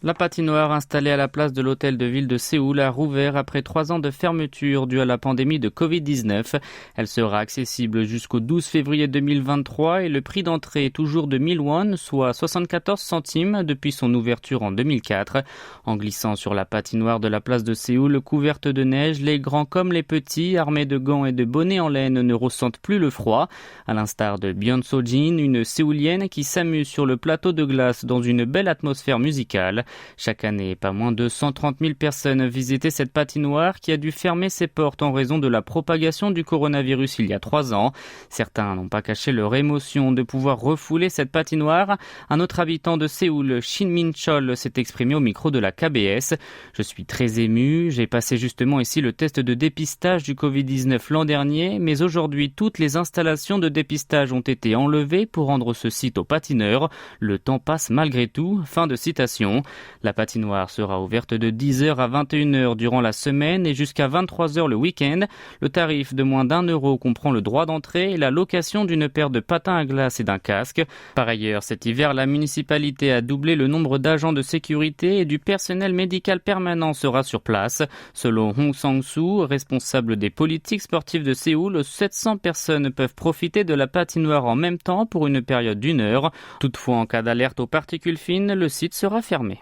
La patinoire installée à la place de l'hôtel de ville de Séoul a rouvert après 3 ans de fermeture due à la pandémie de Covid-19. Elle sera accessible jusqu'au 12 février 2023 et le prix d'entrée est toujours de 1000 won, soit 74 centimes depuis son ouverture en 2004. En glissant sur la patinoire de la place de Séoul, couverte de neige, les grands comme les petits, armés de gants et de bonnets en laine, ne ressentent plus le froid. À l'instar de Byun So-jin, une séoulienne qui s'amuse sur le plateau de glace dans une belle atmosphère musicale. Chaque année, pas moins de 130 000 personnes visitaient cette patinoire qui a dû fermer ses portes en raison de la propagation du coronavirus il y a 3 ans. Certains n'ont pas caché leur émotion de pouvoir refouler cette patinoire. Un autre habitant de Séoul, Shin Min-chol, s'est exprimé au micro de la KBS. Je suis très ému. J'ai passé justement ici le test de dépistage du Covid-19 l'an dernier, mais aujourd'hui, toutes les installations de dépistage ont été enlevées pour rendre ce site aux patineurs. Le temps passe malgré tout. Fin de citation. La patinoire sera ouverte de 10h à 21h durant la semaine et jusqu'à 23h le week-end. Le tarif de moins d'€1 comprend le droit d'entrée et la location d'une paire de patins à glace et d'un casque. Par ailleurs, cet hiver, la municipalité a doublé le nombre d'agents de sécurité et du personnel médical permanent sera sur place. Selon Hong Sang-soo, responsable des politiques sportives de Séoul, 700 personnes peuvent profiter de la patinoire en même temps pour une période d'1 heure. Toutefois, en cas d'alerte aux particules fines, le site sera fermé.